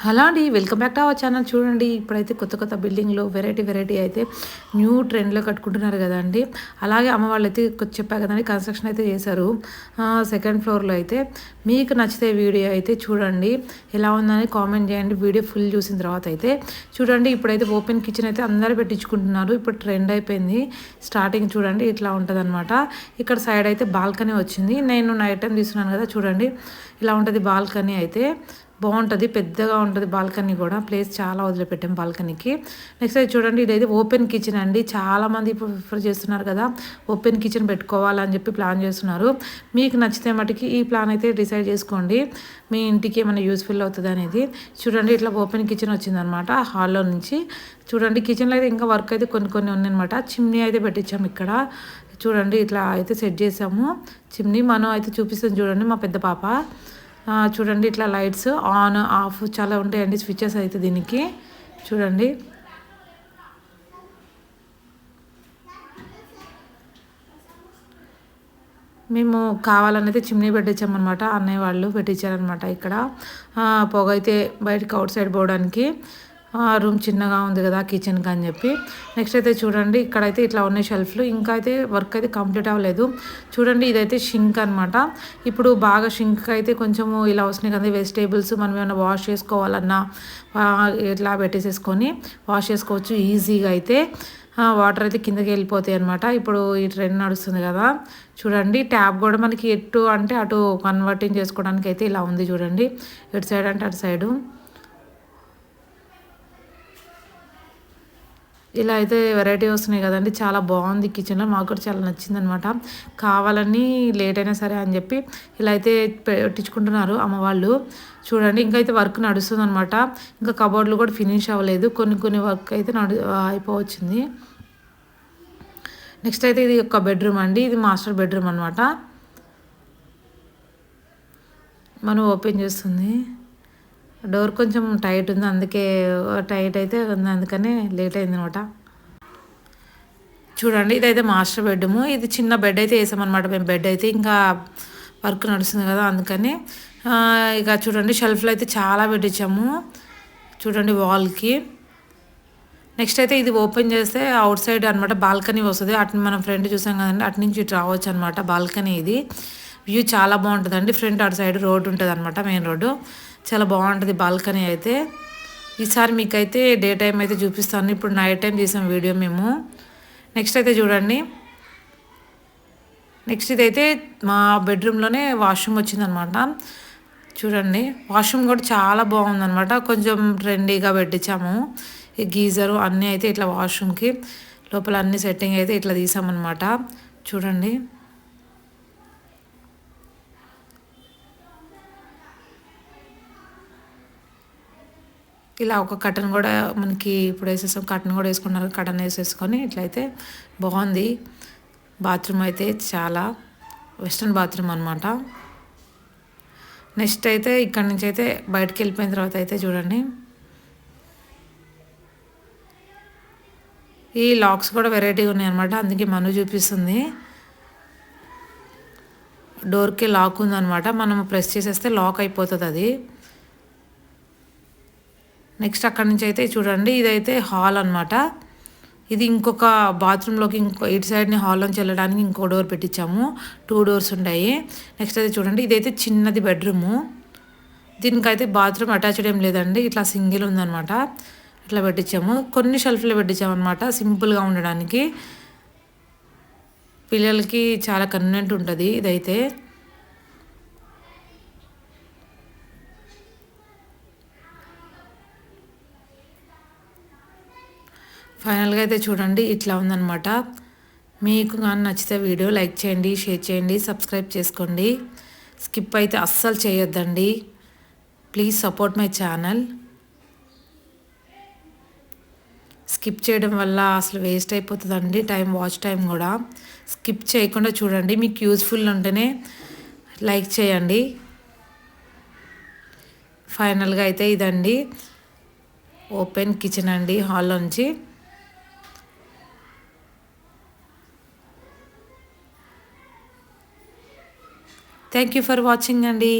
Hello అండి, welcome back to our channel. చూడండి, ఇప్పుడైతే కొత్త కొత్త బిల్డింగ్లు వెరైటీ అయితే న్యూ ట్రెండ్లో కట్టుకుంటున్నారు కదండి. అలాగే అమ్మ వాళ్ళు అయితే చెప్పా కదండి, కన్స్ట్రక్షన్ అయితే చేశారు సెకండ్ ఫ్లోర్లో. అయితే మీకు నచ్చితే వీడియో అయితే చూడండి, ఎలా ఉందని కామెంట్ చేయండి. వీడియో ఫుల్ చూసిన తర్వాత అయితే చూడండి. ఇప్పుడైతే ఓపెన్ కిచెన్ అయితే అందరూ పెట్టించుకుంటున్నారు. ఇప్పుడు ట్రెండ్ అయిపోయింది. స్టార్టింగ్ చూడండి ఇట్లా ఉంటుంది అనమాట. ఇక్కడ సైడ్ అయితే బాల్కనీ వచ్చింది. నేను నైట్ టైం తీసుకున్నాను కదా, చూడండి ఇలా ఉంటుంది బాల్కనీ. అయితే బాగుంటుంది, పెద్దగా ఉంటుంది బాల్కనీ కూడా. ప్లేస్ చాలా వదిలిపెట్టాం బాల్కనీకి. నెక్స్ట్ అయితే చూడండి, ఇదైతే ఓపెన్ కిచెన్ అండి. చాలామంది ఇప్పుడు ప్రిఫర్ చేస్తున్నారు కదా, ఓపెన్ కిచెన్ పెట్టుకోవాలని చెప్పి ప్లాన్ చేస్తున్నారు. మీకు నచ్చితే మటుకి ఈ ప్లాన్ అయితే డిసైడ్ చేసుకోండి, మీ ఇంటికి ఏమైనా యూస్ఫుల్ అవుతుంది అనేది. చూడండి, ఇట్లా ఓపెన్ కిచెన్ వచ్చిందనమాట హాల్లో నుంచి. చూడండి, కిచెన్లో అయితే ఇంకా వర్క్ అయితే కొన్ని ఉన్నాయన్నమాట. చిమ్నీ అయితే పెట్టించాము ఇక్కడ. చూడండి, ఇట్లా అయితే సెట్ చేసాము చిమ్నీ. మనం అయితే చూపిస్తుంది చూడండి మా పెద్ద పాప. చూడండి, ఇట్లా లైట్స్ ఆన్ ఆఫ్ చాలా ఉంటాయండి, స్విచ్చెస్ అయితే దీనికి. చూడండి, మేము కావాలని అయితే చిమ్నీ పెట్టించామన్నమాట. అన్నయ్య వాళ్ళు పెట్టించారనమాట. ఇక్కడ పొగ అయితే బయటకు అవుట్ సైడ్ పోవడానికి. రూమ్ చిన్నగా ఉంది కదా కిచెన్కి అని చెప్పి. నెక్స్ట్ అయితే చూడండి, ఇక్కడైతే ఇట్లా ఉన్నాయి షెల్ఫ్లు. ఇంకా అయితే వర్క్ అయితే కంప్లీట్ అవ్వలేదు. చూడండి, ఇదైతే షింక్ అనమాట. ఇప్పుడు బాగా షింక్ అయితే కొంచెము ఇలా వస్తున్నాయి కదా వెజిటేబుల్స్. మనం ఏమైనా వాష్ చేసుకోవాలన్నా ఇట్లా పెట్టేసేసుకొని వాష్ చేసుకోవచ్చు ఈజీగా. అయితే వాటర్ అయితే కిందకి వెళ్ళిపోతాయి అనమాట. ఇప్పుడు ఈ ట్రెండ్ నడుస్తుంది కదా. చూడండి, ట్యాప్ కూడా మనకి ఎటు అంటే అటు కన్వర్టింగ్ చేసుకోవడానికి అయితే ఇలా ఉంది చూడండి. ఎటు సైడ్ అంటే అటు సైడు ఇలా అయితే వెరైటీ వస్తున్నాయి కదండి. చాలా బాగుంది కిచెన్లో, మాకు కూడా చాలా నచ్చింది అనమాట. కావాలని లేట్ అయినా సరే అని చెప్పి ఇలా అయితే పెట్టించుకుంటున్నారు అమ్మ వాళ్ళు. చూడండి, ఇంకా అయితే వర్క్ నడుస్తుంది అనమాట. ఇంకా కబోర్డ్లు కూడా ఫినిష్ అవ్వలేదు, కొన్ని వర్క్ అయితే అయిపోవచ్చింది. నెక్స్ట్ అయితే ఇది ఒక బెడ్రూమ్ అండి. ఇది మాస్టర్ బెడ్రూమ్ అనమాట. మనం ఓపెన్ చేస్తుంది, డోర్ కొంచెం టైట్ ఉంది, అందుకే టైట్ అయితే ఉంది, అందుకనే లేట్ అయింది అనమాట. చూడండి, ఇదైతే మాస్టర్ బెడ్రూమ్. ఇది చిన్న బెడ్ అయితే వేసామన్నమాట మేము. బెడ్ అయితే ఇంకా వర్క్ నడుస్తుంది కదా అందుకని. ఇక చూడండి, షెల్ఫ్లో అయితే చాలా పెట్టించాము చూడండి వాల్కి. నెక్స్ట్ అయితే ఇది ఓపెన్ చేస్తే అవుట్ సైడ్ అనమాట బాల్కనీ వస్తుంది. అటు మనం ఫ్రంట్ చూసాం కదండి, అటు నుంచి ఇటు రావచ్చు అనమాట బాల్కనీ. ఇది వ్యూ చాలా బాగుంటుందండి. ఫ్రంట్ అటు సైడ్ రోడ్డు ఉంటుంది అనమాట, మెయిన్ రోడ్డు. చాలా బాగుంటుంది బాల్కనీ అయితే. ఈసారి మీకైతే డే టైం అయితే చూపిస్తాను. ఇప్పుడు నైట్ టైం తీసాం వీడియో మేము. నెక్స్ట్ అయితే చూడండి, నెక్స్ట్ ఇదైతే మా బెడ్రూమ్లోనే వాష్రూమ్ వచ్చిందనమాట. చూడండి, వాష్రూమ్ కూడా చాలా బాగుందనమాట. కొంచెం ట్రెండీగా పెట్టించాము. ఈ గీజరు అన్నీ అయితే ఇట్లా వాష్రూమ్కి లోపల అన్ని సెట్టింగ్ అయితే ఇట్లా తీసామన్నమాట. చూడండి, ఇలా ఒక కటన్ కూడా మనకి ఇప్పుడు వేసేసాం. కటన్ కూడా వేసుకున్నారు, కటన్ వేసేసుకొని ఇట్లయితే బాగుంది. బాత్రూమ్ అయితే చాలా వెస్ట్రన్ బాత్రూమ్ అనమాట. నెక్స్ట్ అయితే ఇక్కడ నుంచి అయితే బయటకు వెళ్ళిపోయిన తర్వాత అయితే చూడండి, ఈ లాక్స్ కూడా వెరైటీగా ఉన్నాయి అనమాట. అందుకే మను చూపిస్తుంది. డోర్కి లాక్ ఉందనమాట, మనం ప్రెస్ చేసేస్తే లాక్ అయిపోతుంది అది. నెక్స్ట్ అక్కడి నుంచి అయితే చూడండి, ఇదైతే హాల్ అనమాట. ఇది ఇంకొక బాత్రూంలోకి ఇటు సైడ్ని హాల్లోంచి వెళ్ళడానికి ఇంకో డోర్ పెట్టించాము. 2 డోర్స్ ఉంటాయి. నెక్స్ట్ అయితే చూడండి, ఇదైతే చిన్నది బెడ్రూము. దీనికైతే బాత్రూమ్ అటాచ్డ్ ఏం లేదండి, ఇట్లా సింగిల్ ఉందనమాట. ఇట్లా పెట్టించాము, కొన్ని షెల్ఫ్లో పెట్టించాము అనమాట, సింపుల్గా ఉండడానికి. పిల్లలకి చాలా కన్వీనియంట్ ఉంటుంది ఇదైతే. ఫైనల్గా అయితే చూడండి, ఇట్లా ఉందన్నమాట. మీకు కానీ నచ్చితే వీడియో లైక్ చేయండి, షేర్ చేయండి, సబ్స్క్రైబ్ చేసుకోండి. స్కిప్ అయితే అస్సలు చేయొద్దండి. Please support my channel. Skip చేయడం వల్ల అసలు వేస్ట్ అయిపోతుందండి టైం, వాచ్ టైం కూడా. స్కిప్ చేయకుండా చూడండి, మీకు యూస్ఫుల్ ఉంటేనే లైక్ చేయండి. ఫైనల్గా అయితే ఇదండి ఓపెన్ కిచెన్ అండి హాల్లోంచి. థ్యాంక్ యూ ఫర్ వాచింగ్ అండి.